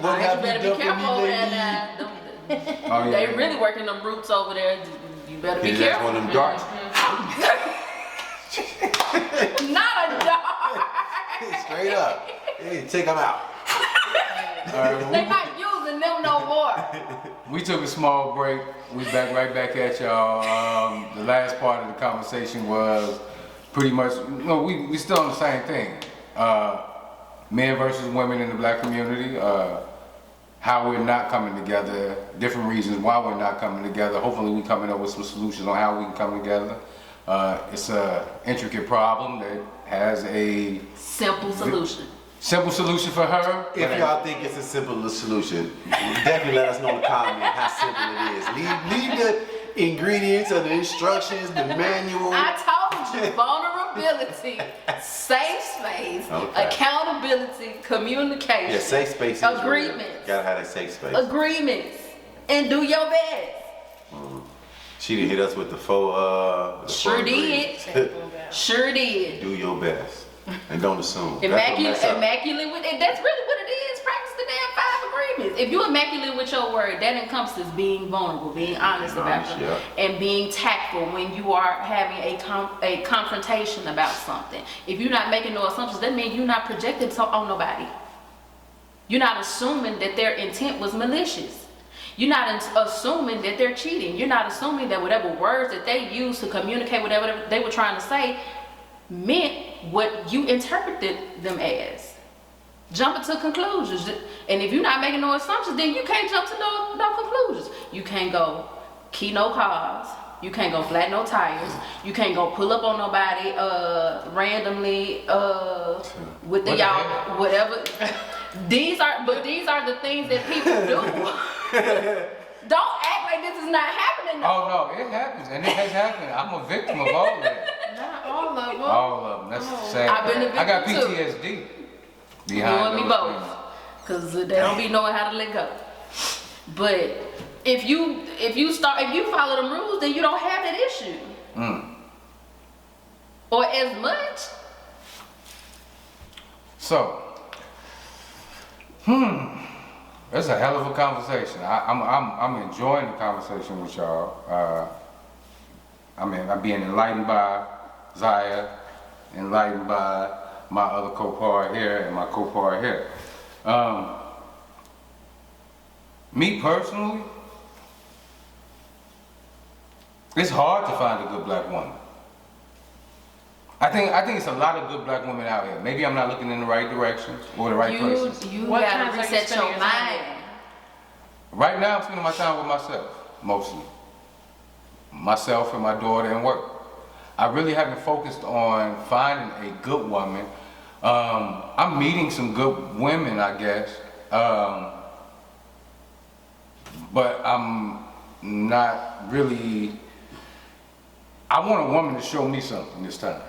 what have you better done be for me careful over there lately? now. Oh, yeah, They yeah. really working them roots over there. You better be That's careful. one of them darts. Not a dog. Straight up. Hey, take them out. They not using them no more. We took a small break. We right back at y'all. The last part of the conversation was pretty much, we still on the same thing. Men versus women in the black community. How we're not coming together. Different reasons why we're not coming together. Hopefully we coming up with some solutions on how we can come together. It's a intricate problem that has a Simple solution. simple solution for her. If y'all think it's a simple solution, definitely let us know in the comments how simple it is. Leave the ingredients or the instructions, the manual. I told you, vulnerability, safe space, Okay. accountability, communication. Yeah, safe space. Is real. Agreements. Gotta have that safe space. Agreements. And do your best. She did hit us with the four. Sure did. Sure did. Do your best and don't assume. That's what Immaculate, mess up. immaculate with it. That's really what it is. Practice the damn 5 agreements. If you're immaculate with your word, that encompasses being vulnerable, being honest about Honest, them, yeah. and being tactful when you are having a confrontation about something. If you're not making no assumptions, that means you're not projecting on nobody. You're not assuming that their intent was malicious. You're not assuming that they're cheating. You're not assuming that whatever words that they used to communicate whatever they were trying to say meant what you interpreted them as. Jumping to conclusions. And if you're not making no assumptions, then you can't jump to no conclusions. You can't go key no cars. You can't go flat no tires. You can't go pull up on nobody randomly with the What the y'all heck? whatever. These are the things that people do. Don't act like this is not happening though. Oh no, it happens, and it has happened. I'm a victim of all of that. Not all of them. All of them. That's the sad. I've been a I got victim, too. PTSD. You Behind and me those both. things. Cause they don't be knowing how to let go. But if you follow them rules, then you don't have that issue. Or as much. So, that's a hell of a conversation. I'm enjoying the conversation with y'all. I'm being enlightened by Zaya, enlightened by my other co-part here and my co-part here. Me personally, it's hard to find a good black woman. I think it's a lot of good black women out here. Maybe I'm not looking in the right direction or the right places. You What gotta times are you reset spending your your time mind. Right now, I'm spending my time with myself, mostly. Myself and my daughter and work. I really haven't focused on finding a good woman. I'm meeting some good women, I guess. But I'm not really, I want a woman to show me something this time.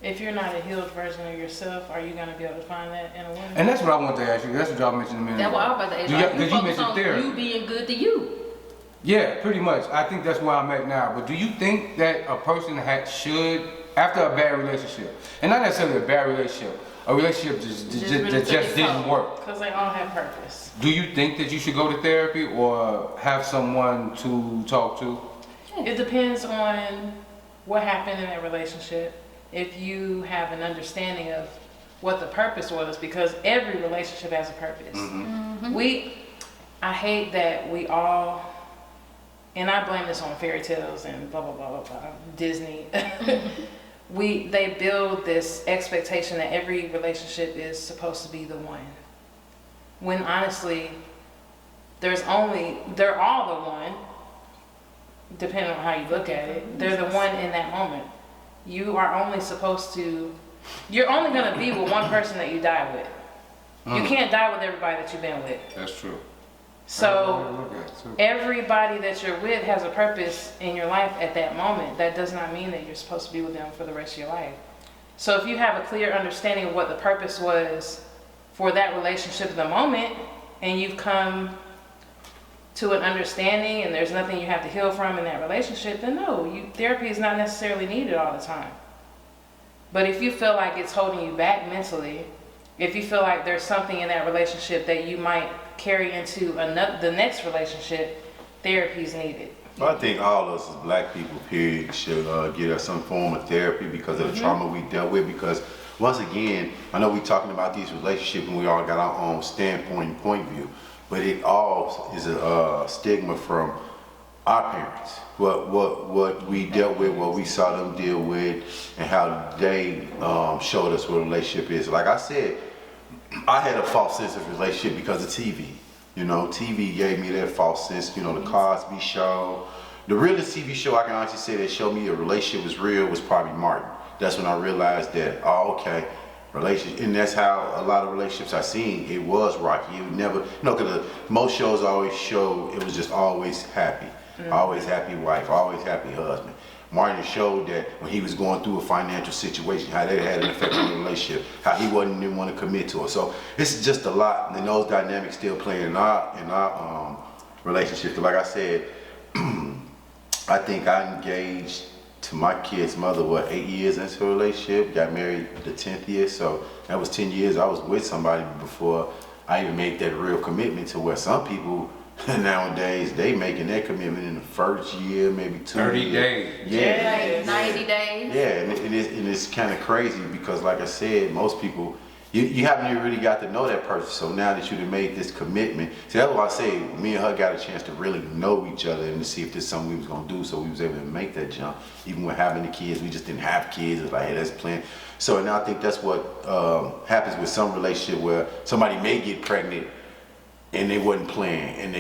If you're not a healed version of yourself, are you gonna be able to find that in a woman? And that's what I want to ask you. That's what y'all mentioned a minute That's ago. what I was about to ask. Because you focus mentioned on therapy. you being good to you. Yeah, pretty much. I think that's where I'm at now. But do you think that a person should, after a bad relationship, and not necessarily a bad relationship, a relationship that just didn't work, Because they all have purpose. do you think that you should go to therapy or have someone to talk to? It depends on what happened in that relationship. If you have an understanding of what the purpose was, because every relationship has a purpose. I hate that we all, and I blame this on fairy tales and blah, blah, blah, blah, blah, Disney. They build this expectation that every relationship is supposed to be the one. When honestly, they're all the one, depending on how you look at it. They're the one in that moment. You are only you're only gonna be with one person that you die with. You can't die with everybody that you've been with. That's true. So everybody that you're with has a purpose in your life at that moment. That does not mean that you're supposed to be with them for the rest of your life. So if you have a clear understanding of what the purpose was for that relationship at the moment, and you've come to an understanding and there's nothing you have to heal from in that relationship, then no, therapy is not necessarily needed all the time. But if you feel like it's holding you back mentally, If you feel like there's something in that relationship that you might carry into the next relationship, therapy is needed. Well, I think all of us as black people, period, should get us some form of therapy because of the trauma we dealt with. Because once again, I know we're talking about these relationships and we all got our own standpoint and point of view, but it all is a stigma from our parents. What we dealt with, what we saw them deal with, and how they showed us what a relationship is. Like I said, I had a false sense of relationship because of TV. You know, TV gave me that false sense. You know, the Cosby Show. The realest TV show I can honestly say that showed me a relationship was real was probably Martin. That's when I realized that, oh, okay, relationship, and that's how a lot of relationships I seen, it was rocky. You never, you know, because most shows always show it was just always happy. Always happy wife, always happy husband. Martin showed that when he was going through a financial situation, how that had an effect on the relationship, how he didn't want to commit to it. So it's just a lot, and those dynamics still playing in our relationship. Like I said, I think I engaged to my kid's mother, 8 years into a relationship, got married the 10th year, so that was 10 years I was with somebody before I even made that real commitment, to where some people nowadays they making that commitment in the first year, maybe 2 30 years. days. Yeah. Like 90 days. Yeah, and it's kind of crazy because, like I said, most people, you haven't even really got to know that person. So now that you've made this commitment, see, that's why I say me and her got a chance to really know each other and to see if there's something we was gonna do. So we was able to make that jump. Even with having the kids, we just didn't have kids. It was like, hey, let's plan. So now I think that's what happens with some relationship where somebody may get pregnant and they wasn't playing, and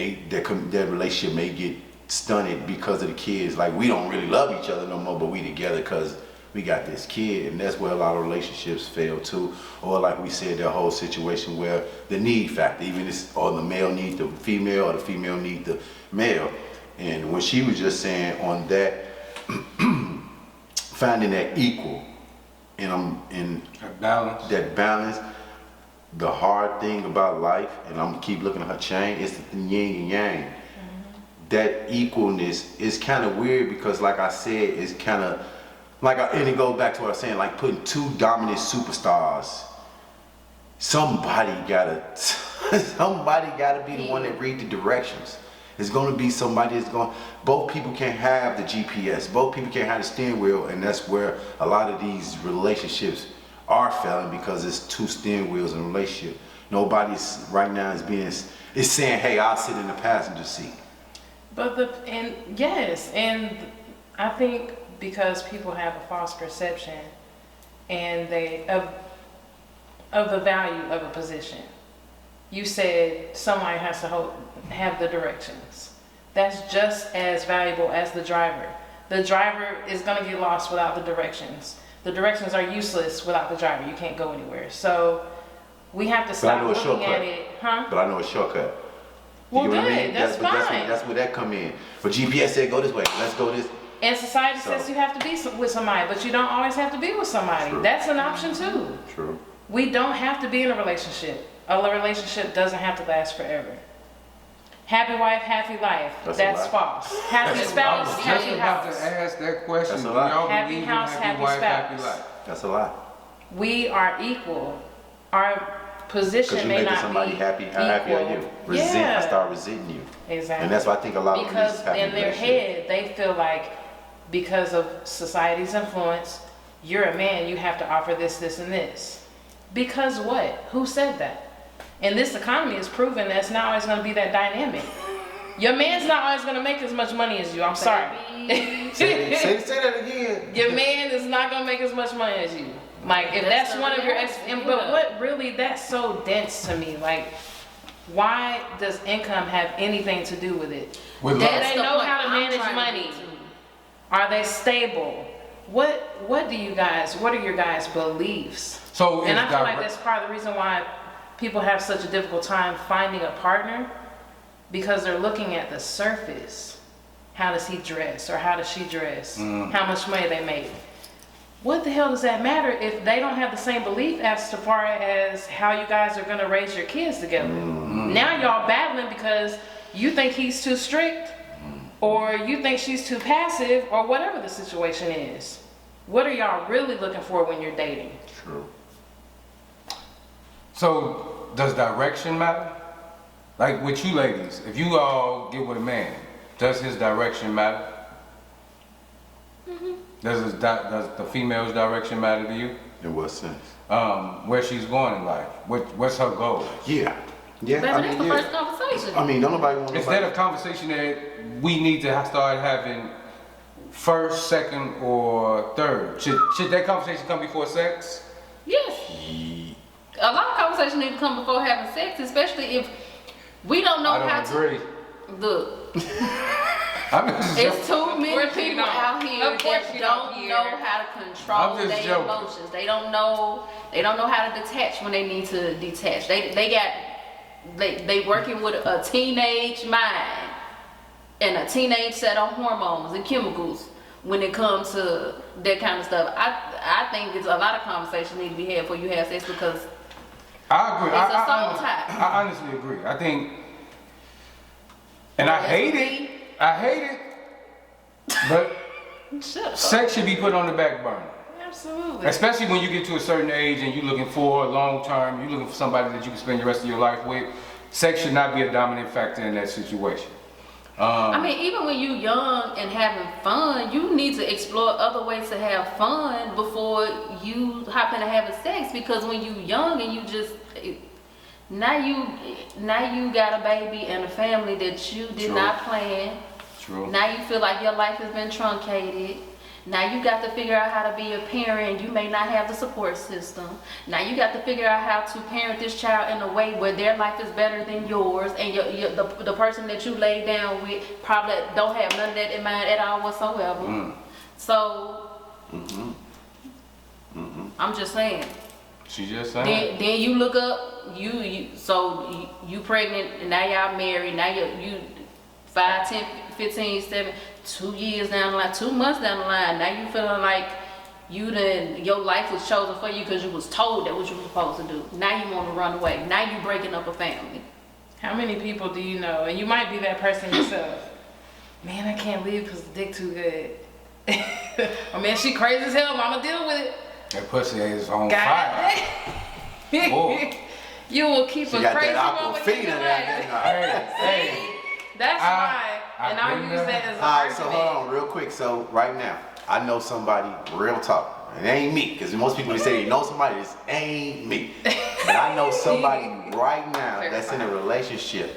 that relationship may get stunted because of the kids. Like, we don't really love each other no more, but we together because we got this kid, and that's where a lot of relationships fail too. Or like we said, that whole situation where the need factor, even or the male needs the female, or the female needs the male. And when she was just saying on that, finding that equal, and Balance. that balance. The hard thing about life, and I'm gonna keep looking at her chain, is the yin and yang. That equalness is kind of weird because, like I said, it's kind of like, and it goes back to what I was saying, like putting two dominant superstars. Somebody gotta be the one that read the directions. It's gonna be somebody that's going. Both people can't have the GPS. Both people can't have the steering wheel, and that's where a lot of these relationships are failing, because it's two steering wheels in a relationship. Nobody's right now is saying, hey, I'll sit in the passenger seat. And I think because people have a false perception and of the value of a position. You said somebody has to have the directions. That's just as valuable as the driver. The driver is gonna get lost without the directions. The directions are useless without the driver. You can't go anywhere. So we have to stop looking at it, huh? But I know a shortcut. Well, You know what I good. mean? That's fine. That's where that come in. But GPS said go this way. Let's go this. And society So- says you have to be with somebody, but you don't always have to be with somebody. True. That's an option too. True. We don't have to be in a relationship. A relationship doesn't have to last forever. Happy wife, happy life. That's That's a lie. false. Happy I spouse, was just happy about house. to ask that question. That's a Do lie. y'all Happy believe in house, happy wife, happy spouse. life? That's a lie. We are equal. Our Because position you may making not somebody be happy. How happy are equal. you? Resent. Yeah. I start resenting you. Exactly. And that's why I think a lot of Because these happy in their relationships- head, they feel like because of society's influence, you're a man, you have to offer this, this, and this. Because what? Who said that? And this economy is proving that it's not always going to be that dynamic. Your man's not always going to make as much money as you. I'm sorry. Say that again. Your man is not going to make as much money as you. Like, if That's that's the one of your ex, reality, but yeah. what really, that's so dense to me. Like, why does income have anything to do with it? With Do love. they know how to I'm manage trying to money? get to. Are they stable? What are your guys' beliefs? So And I it's feel like direct- that's part of the reason why people have such a difficult time finding a partner, because they're looking at the surface. How does he dress, or how does she dress? How much money they make? What the hell does that matter if they don't have the same belief as to far as how you guys are gonna raise your kids together? Now y'all battling because you think he's too strict, or you think she's too passive, or whatever the situation is. What are y'all really looking for when you're dating? True. So, does direction matter? Like with you ladies, if you all get with a man, does his direction matter? Does the female's direction matter to you? In what sense? Where she's going in life? What's her goal? Yeah. Yeah. Baby, I that's mean, the yeah. first conversation. I mean, don't nobody want Is nobody. that a conversation that we need to start having first, second, or third? Should that conversation come before sex? Yes. A lot of conversations need to come before having sex, especially if we don't know I how don't to. agree. Look, I'm just it's too many course you people don't. out here Of course that you don't don't know hear. how to control I'm just their joking. emotions. They don't know how to detach when they need to detach. They working with a teenage mind and a teenage set of hormones and chemicals when it comes to that kind of stuff. I think there's a lot of conversations need to be had before you have sex because I agree. It's a soul tie. I honestly agree. I think, and I hate it. I hate it. But shut up. sex should be put on the back burner. Absolutely. Especially when you get to a certain age and you're looking for a long term, you're looking for somebody that you can spend the rest of your life with. Sex should not be a dominant factor in that situation. I mean, even when you're young and having fun, you need to explore other ways to have fun before you hop into having sex. Because when you're young and now you got a baby and a family that you did True. not plan. True. Now you feel like your life has been truncated. Now you got to figure out how to be a parent. You may not have the support system. Now you got to figure out how to parent this child in a way where their life is better than yours, and the person that you lay down with probably don't have none of that in mind at all whatsoever. So I'm just saying. She just saying. Then you look up, you pregnant, and now y'all married. Now you 5, 10, 15, 7, 2 years down the line, 2 months down the line. Now you feeling like your life was chosen for you because you was told that what you were supposed to do. Now you want to run away. Now you breaking up a family. How many people do you know, and you might be that person yourself, man, I can't leave because the dick too good. Oh man, she crazy as hell, mama, deal with it. That pussy is on God fire. damn. Boy. You will keep She a got crazy that woman in Aquafina your down life. there. Hey, That's why, and I've I'll been use there. that as an Alright, so argument. hold on real quick. So right now, I know somebody, real talk. It ain't me, because most people they say they know somebody, this ain't me. But I know somebody right now that's in a relationship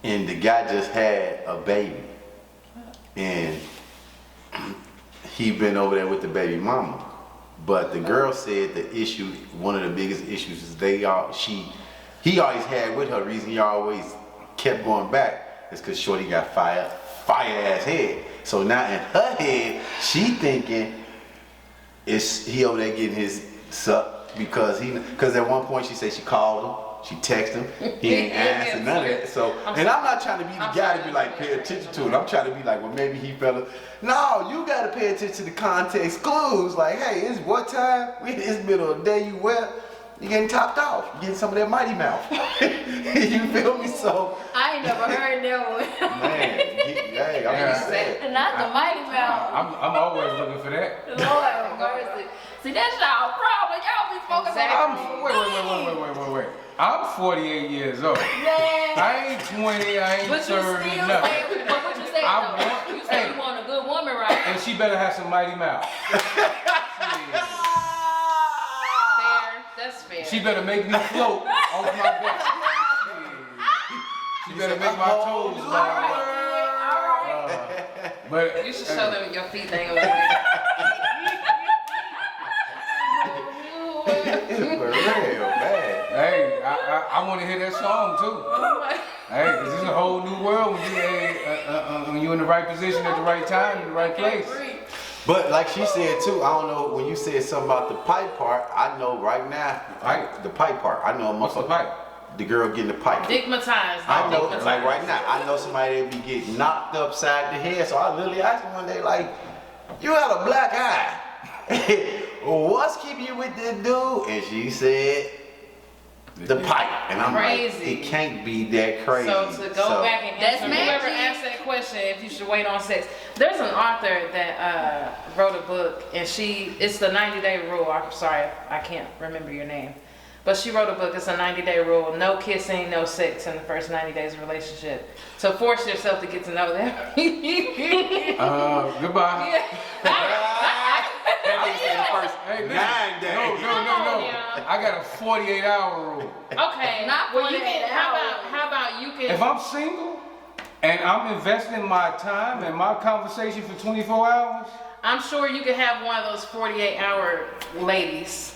and the guy just had a baby. And he been over there with the baby mama. But the girl said the issue, one of the biggest issues is he always had with her, reason he always kept going back is because Shorty got fire ass head. So now in her head, she thinking he over there getting his suck because at one point she said she called him, she texted him, he ain't answer none of that. So, and I'm not trying to be the guy to be like pay attention to it. I'm trying to be like, well, maybe he fell. No, you gotta pay attention to the context clues. Like, hey, it's what time? It's middle of the day. You getting topped off. You getting some of that mighty mouth. You feel me? So, I ain't never heard that one. man, hey, I'm just saying. Not the mighty mouth. I'm always looking for that. Lord have mercy. See, that's y'all problem. Y'all be focused on Wait. I'm 48 years old. Man. I ain't 20, I ain't But you still 30, saying, nothing. but what you saying I though? want- You said hey. you want a good woman, right? And she better have some mighty mouth. Fair, that's fair. She better make me float off my back. She better make my toes All bob. right. But You should show them your feet thing over there. For real, man. hey, I want to hear that song too. Hey, 'cause this is a whole new world when you in the right position at the right time in the right place. But like she said too, I don't know, when you said something about the pipe part, I know right now, the pipe part, I know a What's the motherfucker- pipe? The girl getting the pipe. Digmatized. I know, Digmatized. like right now, I know somebody that be getting knocked upside the head, so I literally asked her one day, like, you got a black eye. What's keeping you with this dude? And she said, the pipe. And I'm Crazy. like, it can't be that crazy. So to go back and That's answer whoever magic. asked that question, if you should wait on sex, there's an author that wrote a book, and it's the 90-day rule. I'm sorry, I can't remember your name, But she wrote a book. It's a 90-day rule: no kissing, no sex in the first 90 days of relationship. So force yourself to get to know them. Goodbye. Hey, listen. 9 days. No. Yeah. I got a 48-hour rule. Okay. Not well, you 48 can. How about you can? If I'm single and I'm investing my time and my conversation for 24 hours, I'm sure you could have one of those 48-hour ladies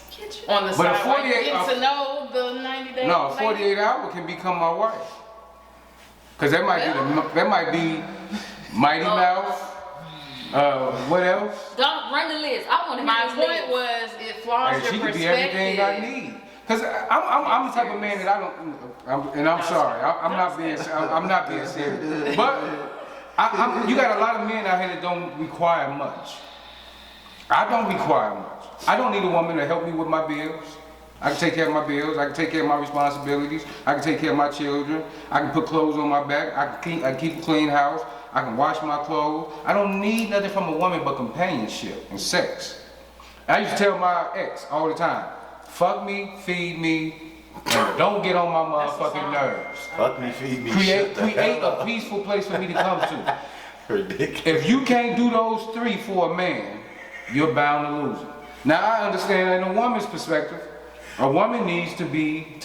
on the But a side. while you 48 get to know the 90 days. no, 48 hour can become my wife. Cause that might be Mighty Mouse. What else? Don't run the list. I want to hear My this point list. was, it flaws Hey, your she could perspective. be everything I need. Cause I'm the type of man that I don't. I'm sorry. I'm not being serious. But you got a lot of men out here that don't require much. I don't require much. I don't need a woman to help me with my bills. I can take care of my bills. I can take care of my responsibilities. I can take care of my children. I can put clothes on my back. I can keep a clean house. I can wash my clothes. I don't need nothing from a woman but companionship and sex. I used to tell my ex all the time, fuck me, feed me, and don't get on my motherfucking nerves. Fuck me, feed me. Create shut the hell a up. peaceful place for me to come to. Ridiculous. If you can't do those three for a man, you're bound to lose it. Now I understand in a woman's perspective, a woman needs to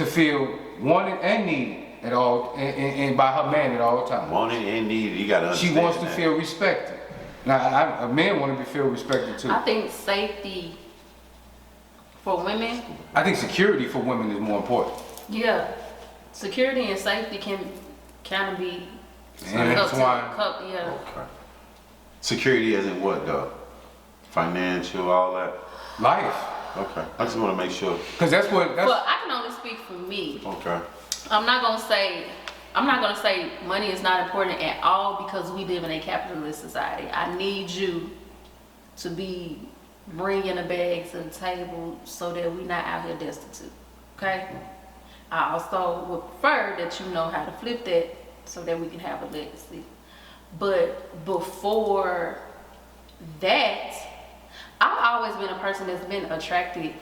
feel wanted and needed at all, and by her man at all times. Wanted and needed, you gotta She understand wants to that. feel respected. Now a man want to feel respected too. I think safety for women, I think security for women is more important. yeah, security and safety can kind of be And up to intertwined. yeah. Okay. Security isn't what though? Financial, all that? Life, Okay. I just wanna make sure. because that's But I can only speak for me. Okay. I'm not gonna say money is not important at all because we live in a capitalist society. I need you to be bringing a bag to the table so that we're not out here destitute. Okay. I also would prefer that you know how to flip that so that we can have a legacy. But before that, I've always been a person that's been attracted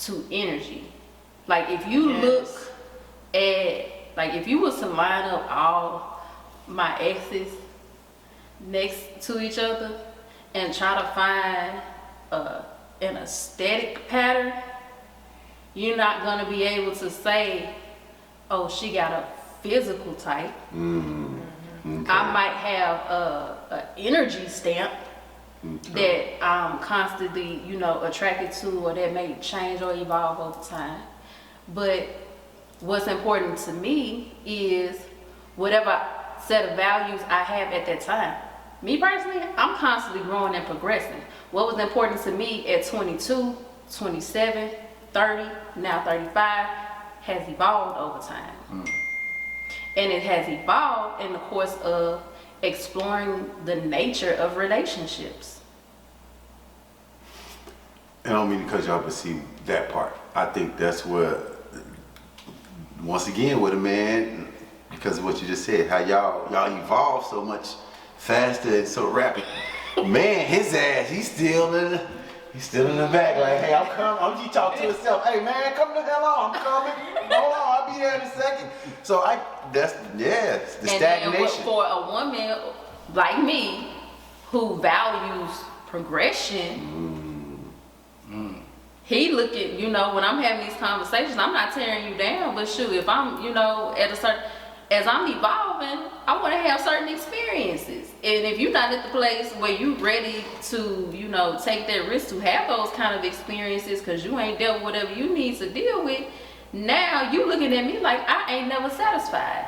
to energy. Like if you Yes. look at, like if you was to line up all my exes next to each other and try to find an aesthetic pattern, you're not gonna be able to say, oh, she got a physical type. Okay. I might have a energy stamp that I'm constantly, attracted to, or that may change or evolve over time. But what's important to me is whatever set of values I have at that time. Me personally, I'm constantly growing and progressing. What was important to me at 22, 27, 30, now 35 has evolved over time. And it has evolved in the course of exploring the nature of relationships. I don't mean to cut you off, but see that part. I think that's where, once again, with a man, because of what you just said, how y'all evolve so much faster and so rapid. Man, his ass, he's still in the back. Like, hey, I'm coming. He talk to himself. Hey, man, come the hell on. I'm coming. Hold on, I'll be there in a second. So it's the And stagnation. then for a woman like me who values progression, he look at, when I'm having these conversations, I'm not tearing you down, but shoot, if I'm, as I'm evolving, I want to have certain experiences. And if you're not at the place where you ready to, take that risk to have those kind of experiences because you ain't dealt with whatever you need to deal with, now you looking at me like I ain't never satisfied.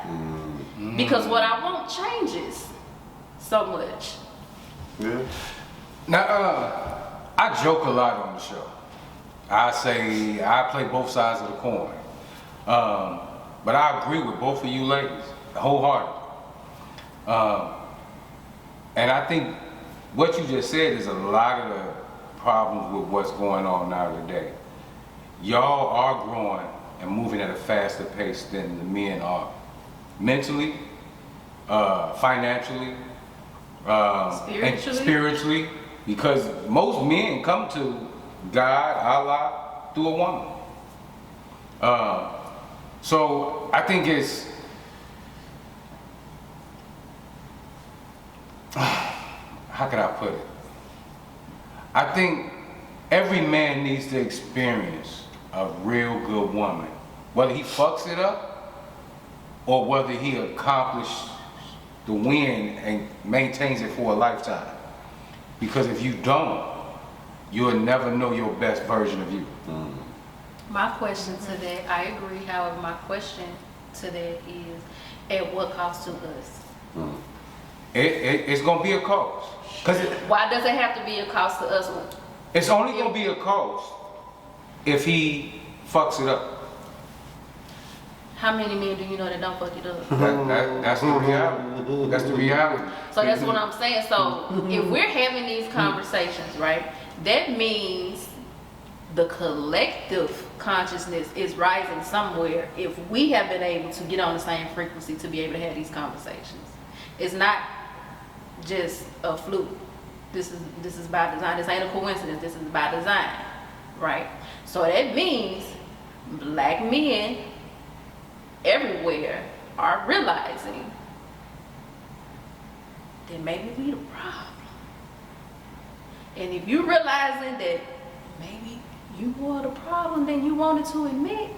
Because what I want changes so much. Yeah. Now, I joke a lot on the show. I say I play both sides of the coin. But I agree with both of you ladies, wholeheartedly. And I think what you just said is a lot of the problems with what's going on now today. Y'all are growing and moving at a faster pace than the men are. Mentally, financially, and spiritually, because most men come to God, Allah, through a woman. So I think it's, how can I put it? I think every man needs to experience a real good woman, whether he fucks it up or whether he accomplishes the win and maintains it for a lifetime. Because if you don't, you'll never know your best version of you. My question to that, I agree, however, my question to that is, at what cost to us? It's gonna be a cost. Cause Why does it have to be a cost to us? it's only gonna be a cost if he fucks it up. How many men do you know that don't fuck it up? That's the reality. That's the reality. So that's what I'm saying. So if we're having these conversations, right, that means the collective consciousness is rising somewhere if we have been able to get on the same frequency to be able to have these conversations. It's not just a fluke. This is by design. This ain't a coincidence. This is by design, right? So that means black men everywhere are realizing that maybe we the problem. And if you're realizing that maybe you are the problem than you wanted to admit,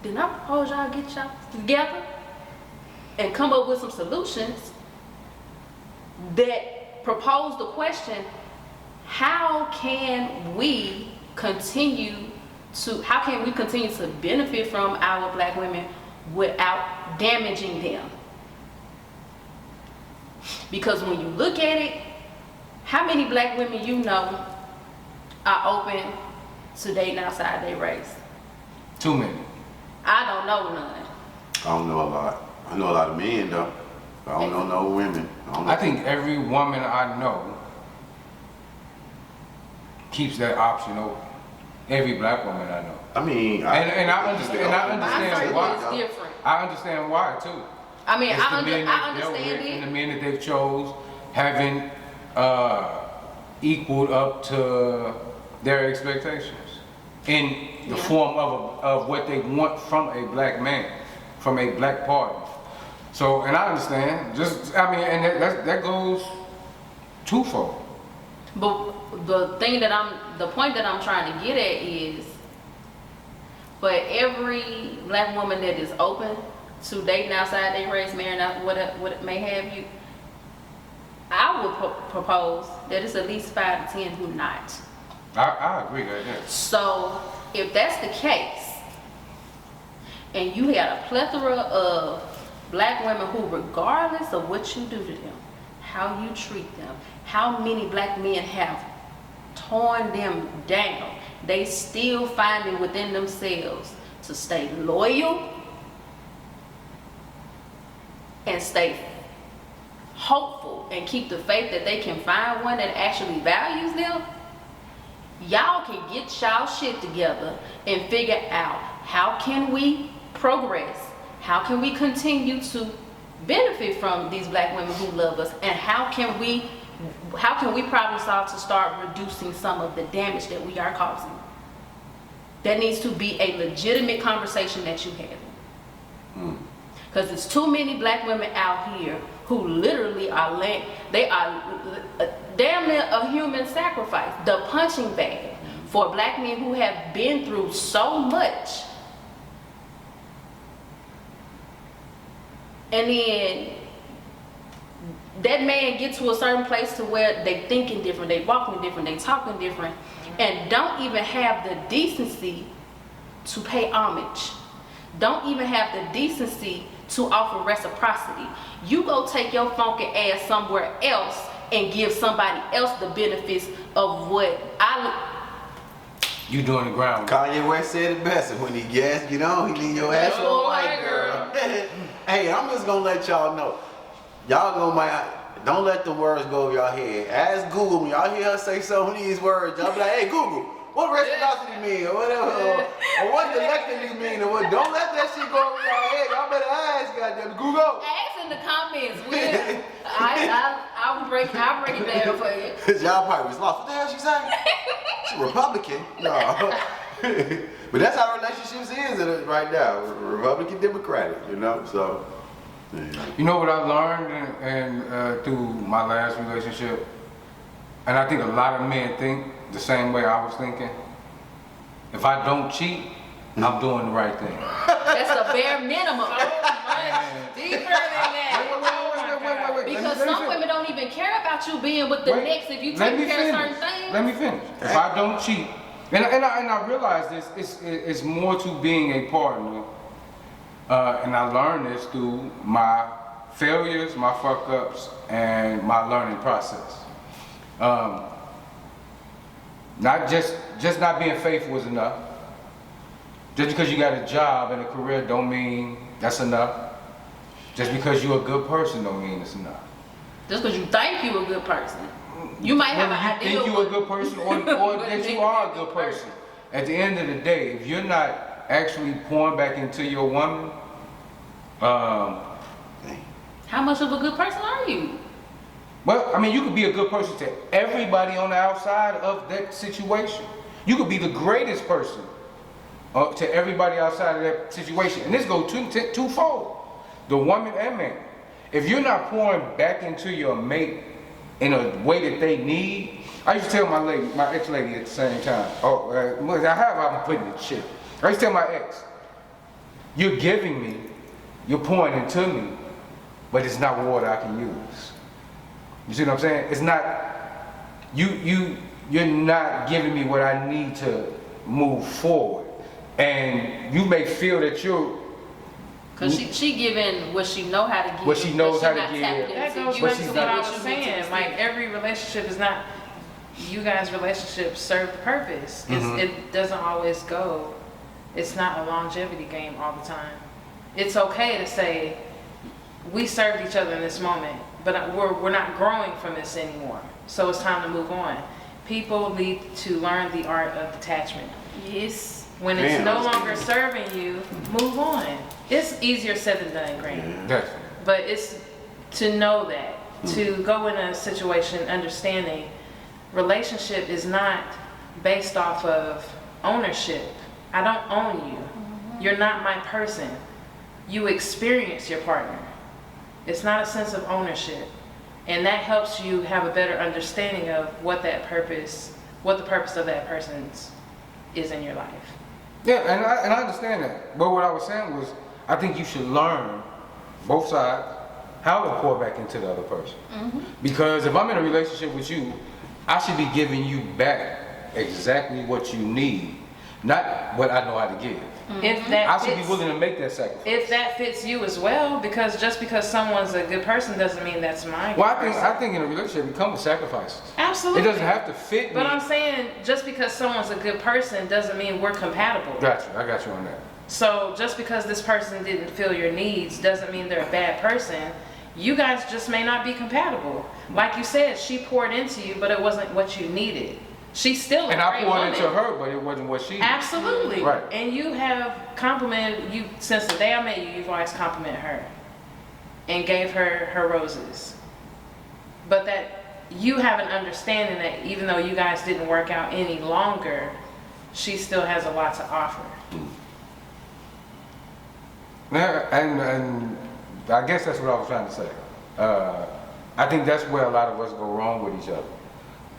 then I propose y'all get y'all together and come up with some solutions that propose the question, how can we continue to benefit from our black women without damaging them? Because when you look at it, how many black women you know are open to dating outside their race? Too many. I don't know none. I don't know a lot. I know a lot of men though. But I don't know no women. I think every woman I know keeps that option open. Every black woman I know. I mean, And I understand My circle why. is different. I understand why too. I mean, It's the men I they've dealt with understand and the it. men that they've chose haven't equaled up to their expectations in the Yeah. form of what they want from a black man, from a black partner. So, and I understand. And that goes twofold. But the point that I'm trying to get at is, for every black woman that is open to dating outside their race, marrying out, what it may have you, I would propose that it's at least 5 to 10 who not. I agree with that. So if that's the case, and you had a plethora of black women who, regardless of what you do to them, how you treat them, how many black men have torn them down, they still finding within themselves to stay loyal and stay hopeful and keep the faith that they can find one that actually values them. Y'all can get y'all shit together and figure out, how can we progress? How can we continue to benefit from these black women who love us? And how can we problem solve to start reducing some of the damage that we are causing? That needs to be a legitimate conversation that you have. Because there's too many black women out here who literally are damn near a human sacrifice, the punching bag for black men who have been through so much. And then that man gets to a certain place to where they thinking different, they walking different, they talking different, and don't even have the decency to pay homage. Don't even have the decency to offer reciprocity. You go take your funky ass somewhere else and give somebody else the benefits of what You doing the ground. Kanye West said it best. When he get on, he need your ass That's all white right, girl. Hey, I'm just gonna let y'all know. Don't let the words go over y'all head. Ask Google when y'all hear her say some of these words. Y'all be like, hey Google, what reciprocity mean or whatever, or what collectively mean or what? Don't let that shit go over y'all head. Y'all better ask, goddamn Google. ask in the comments. I'll break it down for you. Y'all probably was lost. What the hell she saying? She Republican? No. But that's how relationships is right now, Republican, Democratic, you know. So, yeah. You know what I learned and through my last relationship, and I think a lot of men think the same way I was thinking. If I don't cheat, I'm doing the right thing. That's the bare minimum. Deeper than that. Wait. Because Let me some finish. women don't even care about you being with the Wait, next if you let take me care of finish. certain things. Let me finish. If I don't cheat, and I realize this, it's more to being a partner, and I learned this through my failures, my fuck ups, and my learning process. Not just not being faithful is enough. Just because you got a job and a career don't mean that's enough. Just because you're a good person don't mean it's enough. Just because you think you're a good person. You might have an Whether you idea. think you're a good person or that you are a good person. At the end of the day, if you're not actually pouring back into your woman, How much of a good person are you? well, I mean, you could be a good person to everybody on the outside of that situation. You could be the greatest person to everybody outside of that situation. And this goes twofold, the woman and man. If you're not pouring back into your mate in a way that they need, I used to tell my ex-lady at the same time, I'm putting it shit. I used to tell my ex, you're giving me, you're pouring into me, but it's not water I can use. You see what I'm saying? It's not, you're not giving me what I need to move forward. And you may feel that you're, Because she giving what she know how to give. What she knows but how to not give. tapped That into goes you. But back she's to not- what I What was you need to saying. Like receive. every relationship is not, you guys' relationships serve the purpose. It doesn't always go. It's not a longevity game all the time. It's okay to say, we served each other in this moment, but we're not growing from this anymore. So it's time to move on. People need to learn the art of detachment. Yes. When it's Man, no I was longer serving you, move on. It's easier said than done, granted. that's, But it's to know that, to go in a situation understanding relationship is not based off of ownership. I don't own you. You're not my person. You experience your partner. It's not a sense of ownership. And that helps you have a better understanding of what the purpose of that person's is in your life. yeah, and I understand that. But what I was saying was, I think you should learn, both sides, how to pour back into the other person. Because if I'm in a relationship with you, I should be giving you back exactly what you need, not what I know how to give. If that I should be fits- willing to make that sacrifice. If that fits you as well, because just because someone's a good person doesn't mean that's my Well, good person. I think in a relationship it comes with sacrifices. Absolutely. It doesn't have to fit me. But I'm saying just because someone's a good person doesn't mean we're compatible. I got you on that. So just because this person didn't fill your needs doesn't mean they're a bad person. You guys just may not be compatible. Like you said, she poured into you, but it wasn't what you needed. She's still a And I great poured woman. into her, but it wasn't what she needed. Absolutely. Right. And you have complimented you since the day I met you. You've always complimented her and gave her roses. But that you have an understanding that even though you guys didn't work out any longer, she still has a lot to offer. Yeah, and I guess that's what I was trying to say. I think that's where a lot of us go wrong with each other.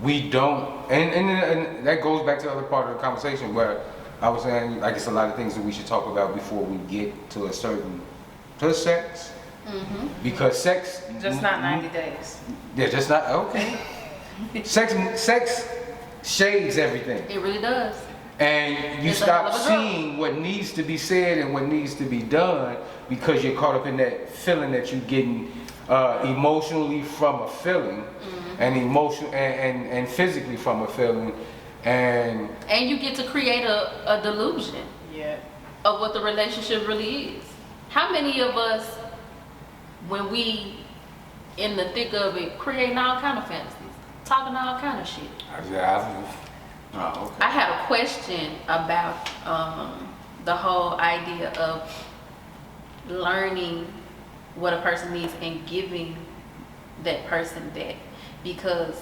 We don't, and that goes back to the other part of the conversation where I was saying, I guess a lot of things that we should talk about before we get to sex. Because sex. Just not 90 days. Yeah, just not, okay. Sex shades everything. It really does. And you It's a hell stop of a drug. seeing what needs to be said and what needs to be done because you're caught up in that feeling that you're getting emotionally from a feeling and and physically from a feeling. And And you get to create a delusion Yeah. of what the relationship really is. How many of us, when we in the thick of it, creating all kind of fantasies, talking all kind of shit? okay. I had a question about the whole idea of learning what a person needs and giving that person that, because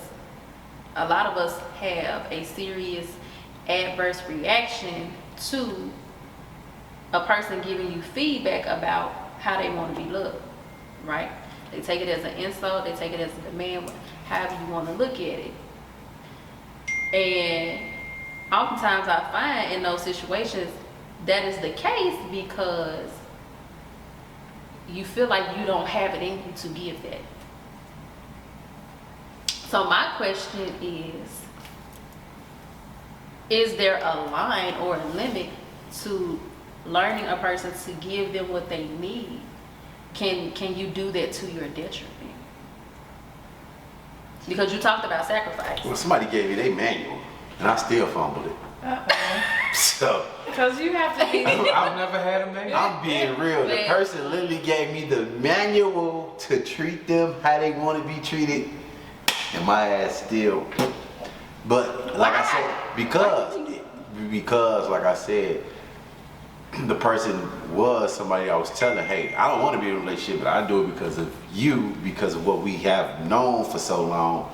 a lot of us have a serious adverse reaction to a person giving you feedback about how they want to be loved, right? They take it as an insult, they take it as a demand, however you want to look at it. And oftentimes I find in those situations that is the case because you feel like you don't have it in you to give that. So my question is there a line or a limit to learning a person to give them what they need? Can you do that to your detriment? Because you talked about sacrifice. Well, somebody gave me their manual, and I still fumbled it. So Because you have to be. I've never had a man. I'm being real. The person literally gave me the manual to treat them how they want to be treated, and my ass still. But like I said, because like I said, the person was somebody I was telling, hey, I don't want to be in a relationship, but I do it because of you, because of what we have known for so long.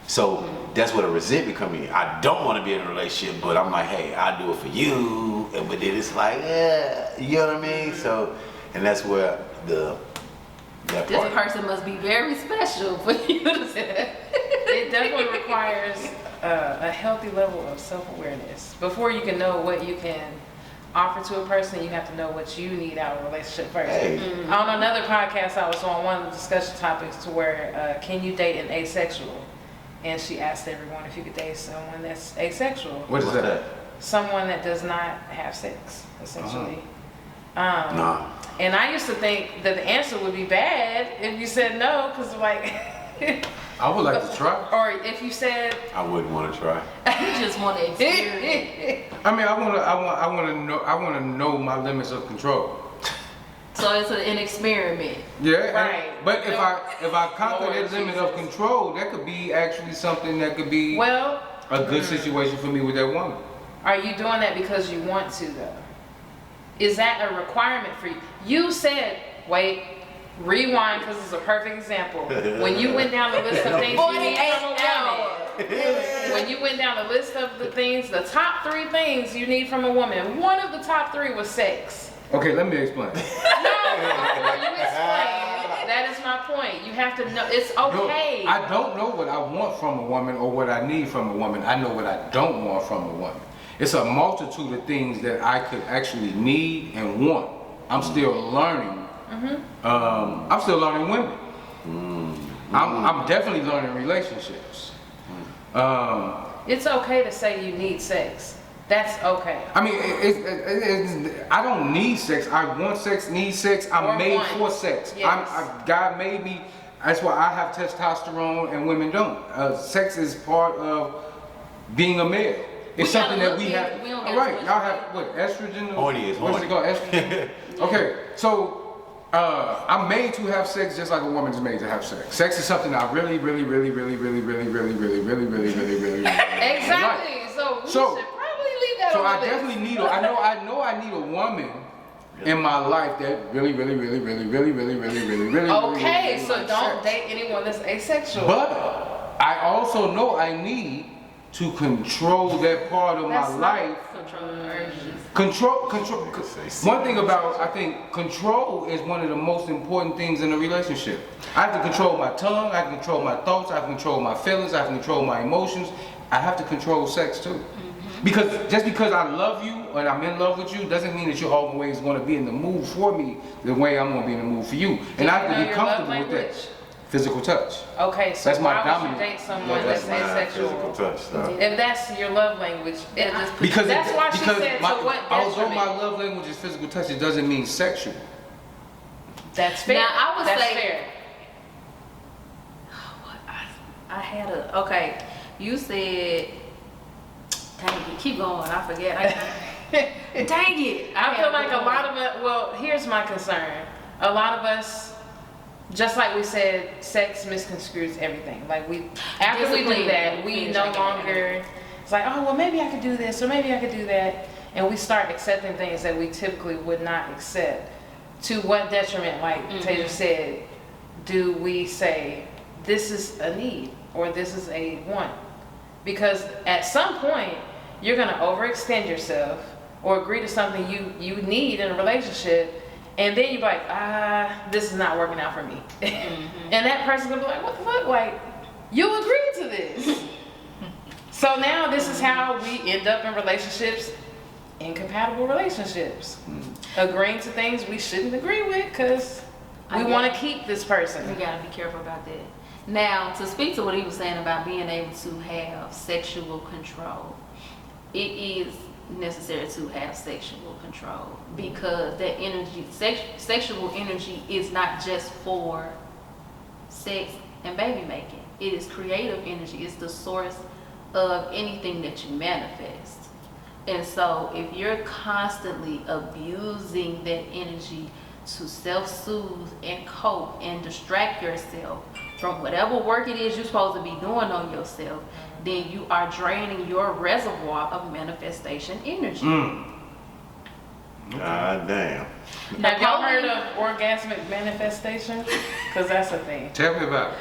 So that's where the resentment come in. I don't want to be in a relationship, but I'm like, hey, I do it for you. And but then it's like, yeah, you know what I mean? So, and that's where that This part. person must be very special for you to say that. It definitely requires a healthy level of self-awareness. Before you can know what you can offer to a person, you have to know what you need out of a relationship first. Hey. On another podcast, I was on one of the discussion topics to where, can you date an asexual? And she asked everyone if you could date someone that's asexual. What is What's that? Someone that does not have sex, essentially. Nah. And I used to think that the answer would be bad if you said no, because like, I would like to try. or if you said, I wouldn't want to try. You just want to experience. I mean, I want to know my limits of control. So it's an experiment. Yeah, and- Right. but if I conquer Lord that limit of Jesus. control, that could be actually something that could be well, a good situation for me with that woman. are you doing that because you want to though? Is that a requirement for you? You said, wait, rewind because it's a perfect example. When you went down the list of things you need from a 48 hours. woman, when you went down the list of the things, the top 3 things you need from a woman, one of the top 3 was sex. Okay, let me explain. No, before you explain, that is my point. You have to know, it's okay. No, I don't know what I want from a woman or what I need from a woman. I know what I don't want from a woman. It's a multitude of things that I could actually need and want. I'm still learning. I'm still learning women. I'm definitely learning relationships. It's okay to say you need sex. That's okay. I mean, I don't need sex. I want sex, need sex. I'm Or made want. for sex. Yes. God made me. That's why I have testosterone and women don't. Sex is part of being a male. It's We gotta something that look we at have. it. We don't All gotta right, switch y'all it. have what? Estrogen? Horny is What's horny. it called? Estrogen. Okay, so I'm made to have sex just like a woman's made to have sex. Sex is something I really like. Exactly. So we So- should probably leave that So on I the list. definitely need. I know I need a woman in my life that really. Okay, so likes don't sex. date anyone that's asexual. But I also know I need to control that part of That's my not- life. Control the urges. Control. One thing about I think control is one of the most important things in a relationship. I have to control my tongue. I have to control my thoughts. I have to control my feelings. I have to control my emotions. I have to control sex too. Because just because I love you and I'm in love with you doesn't mean that you're always going to be in the mood for me the way I'm going to be in the mood for you. And I have you to know be your comfortable love with that. language? Physical touch. Okay, so That's my why dominant- would you date someone That's that's my physical asexual? touch stuff. If that's your love language, it just Because that's why she said my, to what although my detriment? love language is physical touch, it doesn't mean sexual. That's fair. Now, I would that's say- fair. I had a, okay, you said, dang it, keep going, I forget. Dang it. I feel like a lot of it, well, here's my concern. A lot of us, just like we said, sex misconstrues everything. Like after we do Discipline. that, we Finish no like longer, it's like, oh, well, maybe I could do this or maybe I could do that. And we start accepting things that we typically would not accept. To what detriment, like Taylor said, do we say, this is a need or this is a want? Because at some point, you're gonna overextend yourself or agree to something you need in a relationship, and then you're like, this is not working out for me. And that person's gonna be like, what the fuck? Like, you agreed to this. So now this is how we end up in relationships, incompatible relationships. Agreeing to things we shouldn't agree with because we want to keep this person. We gotta be careful about that. Now, to speak to what he was saying about being able to have sexual control, it is necessary to have sexual control because that energy, sexual energy is not just for sex and baby making. It is creative energy. It's the source of anything that you manifest. And so if you're constantly abusing that energy to self-soothe and cope and distract yourself from whatever work it is you're supposed to be doing on yourself, then you are draining your reservoir of manifestation energy. God damn. Have y'all heard of orgasmic manifestation? Because that's a thing. Tell me about it.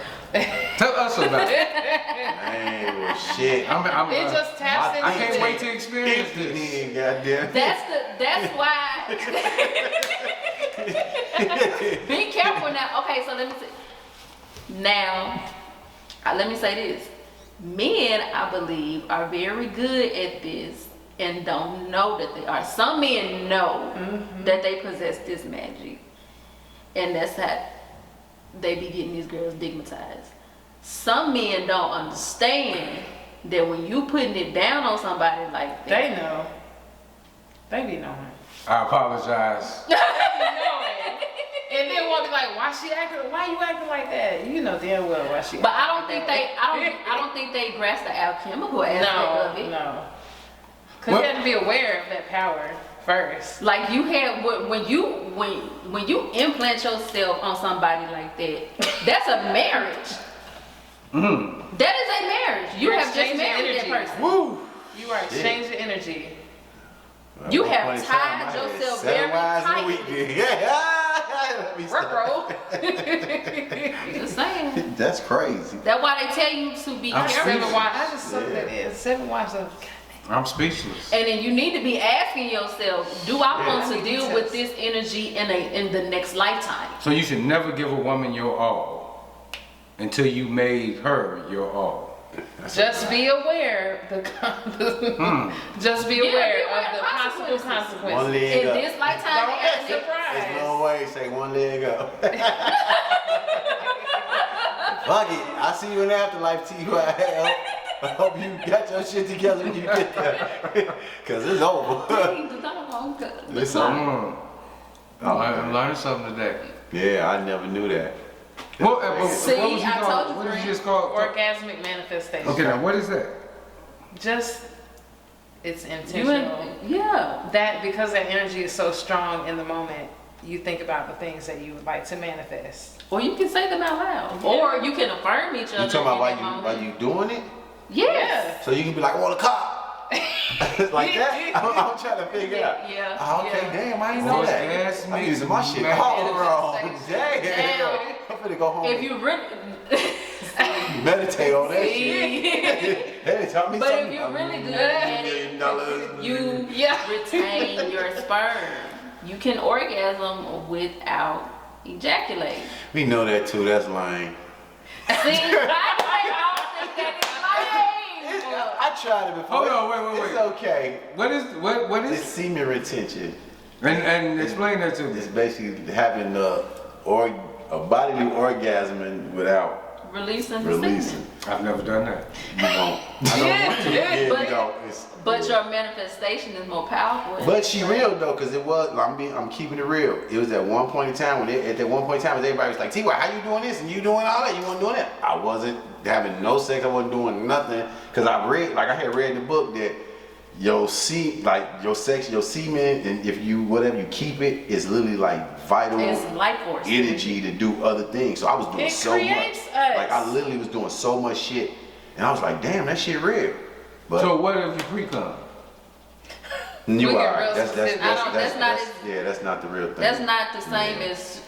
Tell us about it. Man, well, shit. It just taps into I can't it. wait to experience this. Goddamn. That's why. Be careful now. Okay, so let me say. Now, let me say this. Men, I believe, are very good at this and don't know that they are. Some men know that they possess this magic, and that's how they be getting these girls stigmatized. Some men don't understand that when you putting it down on somebody like that, They know. They be knowing. I apologize. And then we'll be like, why you acting like that? You know damn well why she but I acting don't think like I don't think they grasp the alchemical aspect that. of it. No. Because you have to be aware of that power first. Like you have when you implant yourself on somebody like that, that's a marriage. That is a marriage. You You're have just exchanging married energy. that person. Woo! You are exchanging energy. You At have one point in time, tied I had yourself 7 very wives in a week, tightly. dude. Let me stop. Ruh-roh. Just saying. That's crazy. That's why they tell you to be I'm careful. speechless. I just saw that is 7 wives of. I'm speechless. And then you need to be asking yourself, do I want to Let me deal test. with this energy in the next lifetime? So you should never give a woman your all until you made her your all. Just be aware just be Yeah, aware be aware of of the possible One consequences. leg In up. this lifetime, Don't and get surprised. It's no way. Say one leg up. Fuck it. I see you in the afterlife, T.Y. I hope you got your shit together when you get there. Cause it's over. It's over. I learned something today. Yeah, I never knew that. See, what was you I called? told you, What did friend. you just call? Orgasmic manifestation. Okay, now what is that? Just it's You intentional. yeah. That because that energy is so strong in the moment, you think about the things that you would like to manifest. Or you can say them out loud. Or you can affirm each other. You talking about in that while moment. you doing it? Yes. So you can be like, I want a cop. Like that? I'm trying to figure out. Yeah. Oh, okay, yeah. damn, I ain't know that. Yes, I'm me. using my shit Man. all wrong. Damn. Damn. I'm finna go home If you really, and meditate on that shit. Hey, tell me but something. if you really good at it, $1 million. you retain your sperm. You can orgasm without ejaculating. We know that too, that's lame. See, I don't think that is lame. I tried it before. Hold on, wait. It's okay. What It's is? semen retention. And explain that to me. It's basically having a bodily orgasm without Releasing the releasing. semen. I've never done that. You won't. I don't want to. Yeah, But- you don't. It's, But your manifestation is more powerful. But she real though, cause it was. I'm keeping it real. It was at one point in time at that one point in time, everybody was like, "T.Y., how you doing this and you doing all that? You weren't doing that." I wasn't having no sex. I wasn't doing nothing, cause I had read in the book that your semen, and if you whatever you keep it, is literally like vital It's life force. energy to do other things. So I was doing It so much. creates us. Like I literally was doing so much shit, and I was like, "Damn, that shit real." But So what if you pre-cum? you We get are real right. That's specific. that's not the real thing. That's not the same as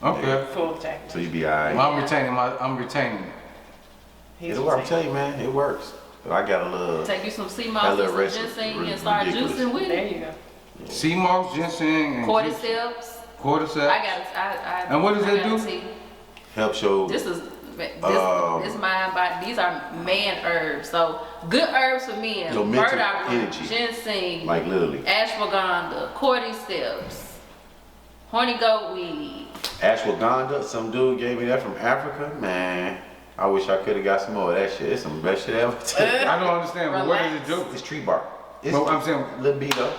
Okay. Full jacket. So you be alright. I'm retaining it. He's It'll work. I'm saying. telling you, man, it works. But I got a little. Take you some sea That moss and little some recipe ginseng is and start ridiculous. juicing with There it. you go. Sea moss, ginseng, and Cordyceps. cordyceps. I got. And what does that do? Helps your. This is mine. By these are man herbs. So good herbs for men. Your mental Burdock root, energy. ginseng, Like literally. ashwagandha, cordyceps, horny goat weed. Ashwagandha, some dude gave me that from Africa. Man, I wish I could have got some more of that shit. It's some best shit ever. I don't understand, but what does it do? It's tree bark. It's No, I'm saying libido.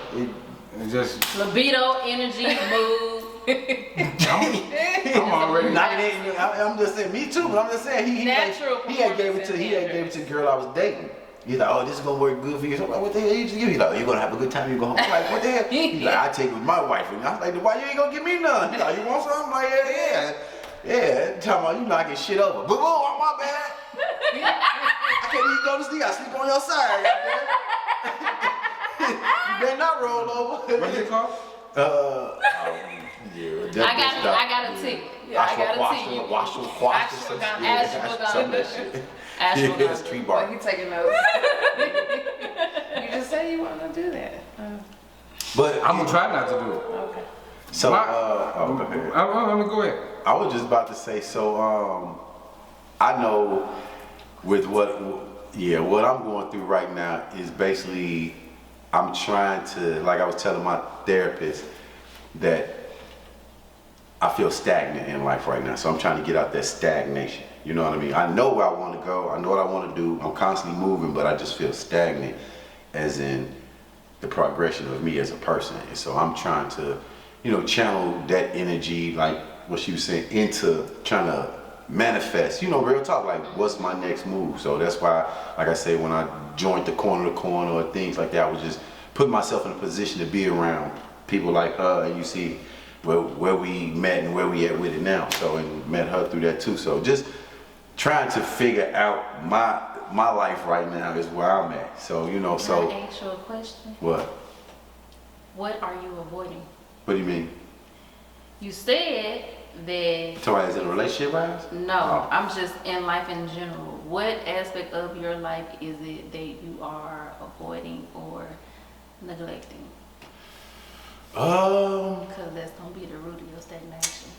it's just. Libido, energy, mood. I'm already. I'm just saying, me too, but I'm just saying, he Natural had gave it to the girl I was dating. He's like, oh, this is gonna work good for you. So I'm like, what the hell you just give me? He's like, you're gonna have a good time, you go home. I'm like, what the hell? He's like, I take it with my wife. And I was like, why you ain't gonna give me none? He's like, you want some? I'm like, yeah. Talking about you knocking shit over. Boo boo, I'm my bad. I can't even go to sleep. I sleep on your side. You better not roll over. What's it called? Yeah, I got a tick. I got a tick. Ashwagandha. Ashwagandha. Yeah, it's tree Like bark. you taking notes. You just say you want to do that. But I'm gonna try not to do it. Okay. so My- go ahead. I'm gonna go ahead. I was just about to say, so I know with what I'm going through right now is basically I'm trying to, like I was telling my therapist, that I feel stagnant in life right now. So I'm trying to get out that stagnation. You know what I mean? I know where I want to go. I know what I want to do. I'm constantly moving, but I just feel stagnant as in the progression of me as a person. And so I'm trying to, channel that energy, like what she was saying, into trying to manifest, real talk, like what's my next move. So that's why, like I say, when I joined the corner to corner or things like that, I was just putting myself in a position to be around people like her, and you see where we met and where we at with it now. So, and met her through that too. So just trying to figure out my life right now is where I'm at. So, Can I so ask you a question? what? What are you avoiding? What do you mean? You said that. Somebody is in a relationship, wise? No, Oh. I'm just in life in general. What aspect of your life is it that you are avoiding or neglecting? Because that's gonna be the root of your stagnation.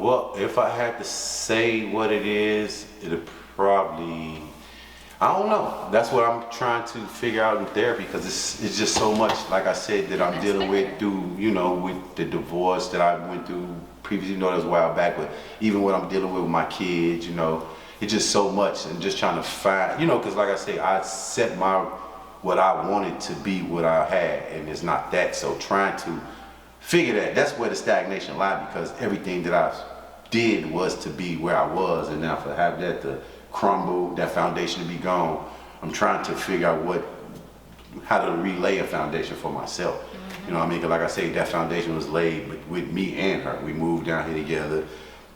Well, if I had to say what it is, it'd probably, I don't know. That's what I'm trying to figure out in therapy, because it's just so much, like I said, that I'm That's dealing fair. with through, with the divorce that I went through previously. That was a while back, but even what I'm dealing with my kids, it's just so much, and just trying to find, because like I say, I set what I wanted to be what I had, and it's not that. So trying to figure that's where the stagnation lied, because everything that I did was to be where I was, and now for have that to crumble, that foundation to be gone, I'm trying to figure out how to relay a foundation for myself. You know what I mean? 'Cause like I say, that foundation was laid with me and her. We moved down here together.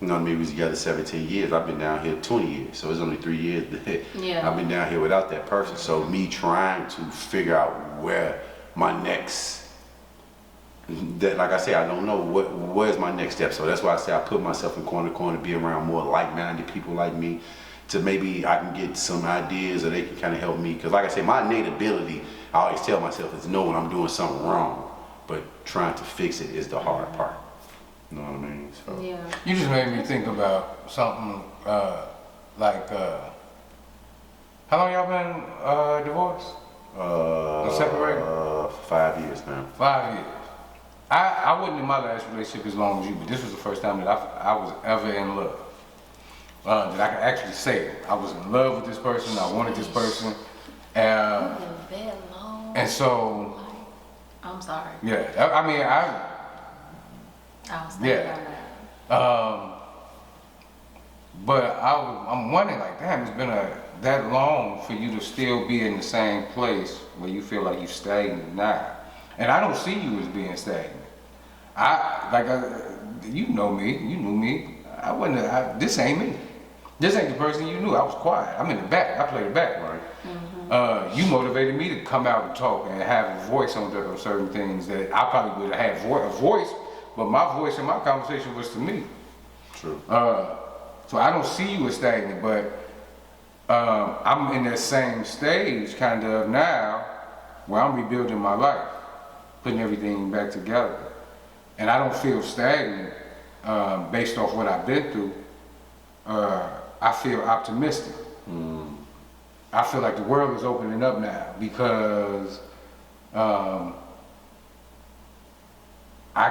You know what I mean? We was together 17 years. I've been down here 20 years. So it's only 3 years that Yeah. I've been down here without that person. So me trying to figure out where my next, like I say, I don't know where's my next step. So that's why I say I put myself in corner to corner to be around more like-minded people like me, to maybe I can get some ideas or they can kind of help me. Because like I say, my innate ability, I always tell myself, is know when I'm doing something wrong. But trying to fix it is the hard part. You know what I mean? So. Yeah. You just made me think about something like, how long y'all been divorced? Separated? 5 years now. 5 years. I wasn't in my last relationship as long as you, but this was the first time that I was ever in love. That I can actually say it. I was in love with this person. I wanted this person. That long. And so, I'm sorry. yeah. I mean, I was thinking Yeah. about that. But I'm wondering, like, damn, it's been that long for you to still be in the same place where you feel like you're stagnant now. And I don't see you as being stagnant. You know me, you knew me. This ain't me. This ain't the person you knew. I was quiet. I'm in the back. I play the back, right? You motivated me to come out and talk and have a voice on certain things that I probably would have had a voice, but my voice in my conversation was to me. True. So I don't see you as stagnant, but I'm in that same stage kind of now where I'm rebuilding my life, putting everything back together. And I don't feel stagnant based off what I've been through. I feel optimistic. I feel like the world is opening up now because I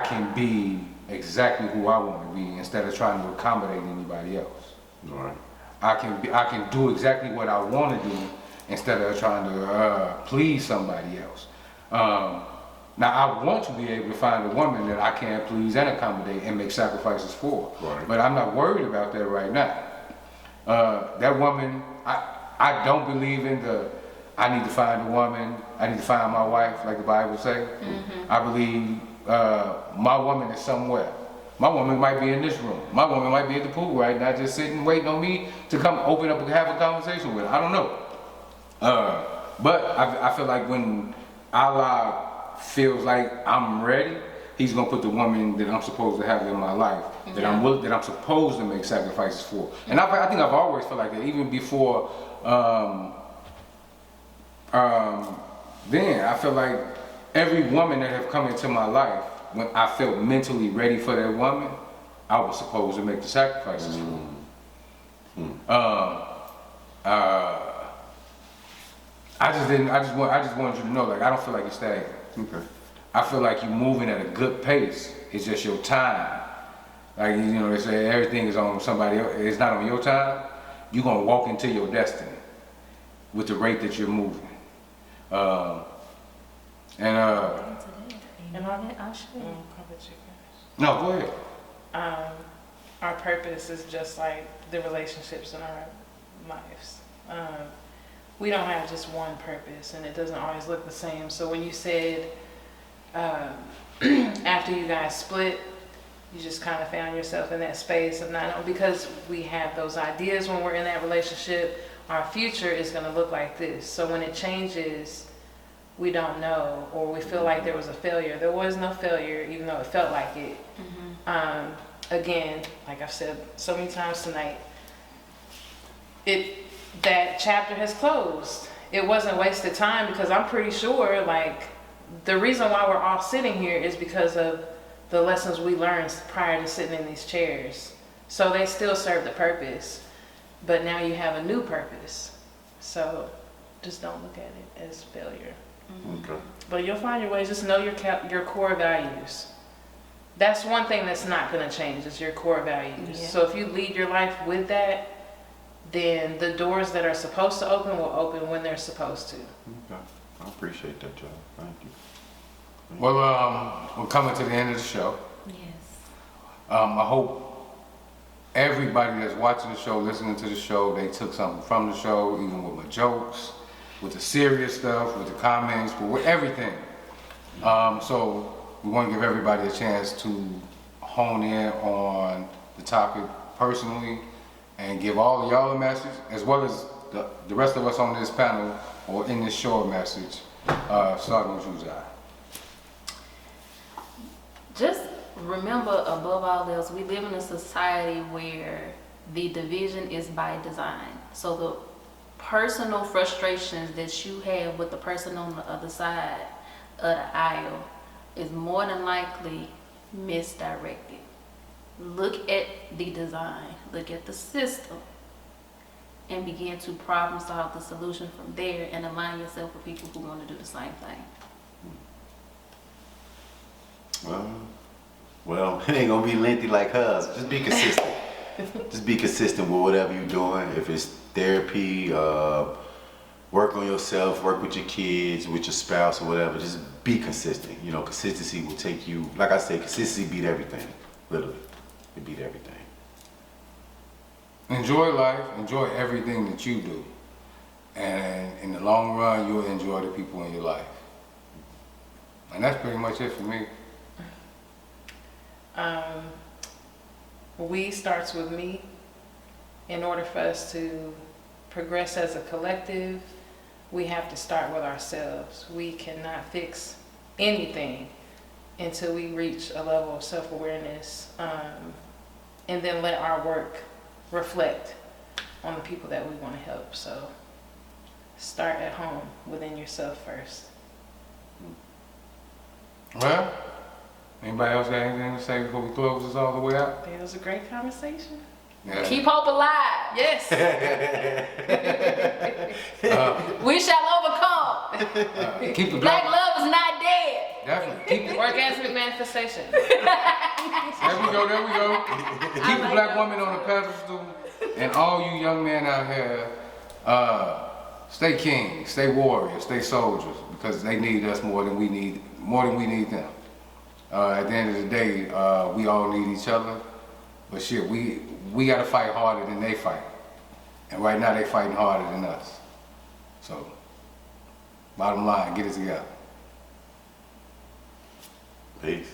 can be exactly who I want to be instead of trying to accommodate anybody else. All right. I can do exactly what I want to do instead of trying to please somebody else. Now I want to be able to find a woman that I can please and accommodate and make sacrifices for. Right. But I'm not worried about that right now. That woman, I don't believe in the I need to find a woman, I need to find my wife, like the Bible say. I believe my woman is somewhere. My woman might be in this room. My woman might be at the pool right now, just sitting, waiting on me to come open up and have a conversation with her. I don't know. But I feel like when Allah feels like I'm ready, He's gonna put the woman that I'm supposed to have in my life, that I'm supposed to make sacrifices for. And I think I've always felt like that, even before. Then I feel like every woman that have come into my life, when I felt mentally ready for that woman, I was supposed to make the sacrifices for. I just wanted you to know, like, I don't feel like you're stagnant. Okay. I feel like you're moving at a good pace. It's just your time. Like, you know, they say everything is on somebody else. It's not on your time. You're gonna walk into your destiny with the rate that you're moving. And our, no, go ahead. our purpose is just like the relationships in our lives. We don't have just one purpose, and it doesn't always look the same. So when you said after you guys split, you just kind of found yourself in that space of not, because we have those ideas when we're in that relationship, our future is going to look like this. So when it changes, we don't know, or we feel like there was a failure. There was no failure, even though it felt like it. Again, like I've said so many times tonight, that chapter has closed. It wasn't wasted time, because I'm pretty sure, like, the reason why we're all sitting here is because of the lessons we learned prior to sitting in these chairs. So they still serve the purpose, but now you have a new purpose. So just don't look at it as failure. Okay. But you'll find your ways. Just know your core values. That's one thing that's not going to change, is your core values. Yeah. So if you lead your life with that, then the doors that are supposed to open will open when they're supposed to. Okay. I appreciate that, Joe. Thank you. Well, we're coming to the end of the show. Yes. I hope everybody that's watching the show, listening to the show, they took something from the show, even with my jokes, with the serious stuff, with the comments, with everything. So we want to give everybody a chance to hone in on the topic personally and give all of y'all a message, as well as the rest of us on this panel or in this show a message, starting with you, Zai. Just remember, above all else, we live in a society where the division is by design. So the personal frustrations that you have with the person on the other side of the aisle is more than likely misdirected. Look at the design, look at the system, and begin to problem solve the solution from there, and align yourself with people who want to do the same thing. Well, it ain't gonna be lengthy like hers. Just be consistent. Just be consistent with whatever you're doing. If it's therapy, work on yourself, work with your kids, with your spouse or whatever. Just be consistent. You know, consistency will take you, like I said, consistency beat everything. Literally, it beat everything. Enjoy life, enjoy everything that you do. And in the long run, you'll enjoy the people in your life. And that's pretty much it for me. We starts with me. In order for us to progress as a collective, we have to start with ourselves. We cannot fix anything until we reach a level of self-awareness, and then let our work reflect on the people that we want to help. So start at home within yourself first. Well, anybody else got anything to say before we close this all the way out? It was a great conversation. Yeah. Keep hope alive. Yes. We shall overcome. Keep the Black black, love is not dead. definitely. Keep the, Orgasmic manifestation. there we go, there we go. Keep the black woman on the pedestal. And all you young men out here, stay kings, stay warriors, stay soldiers, because they need us more than we need them. At the end of the day, we all need each other. But shit, we gotta fight harder than they fight. And right now they fighting harder than us. So, bottom line, get it together. Peace.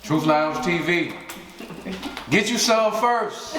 Truth Lounge TV. Get you some first.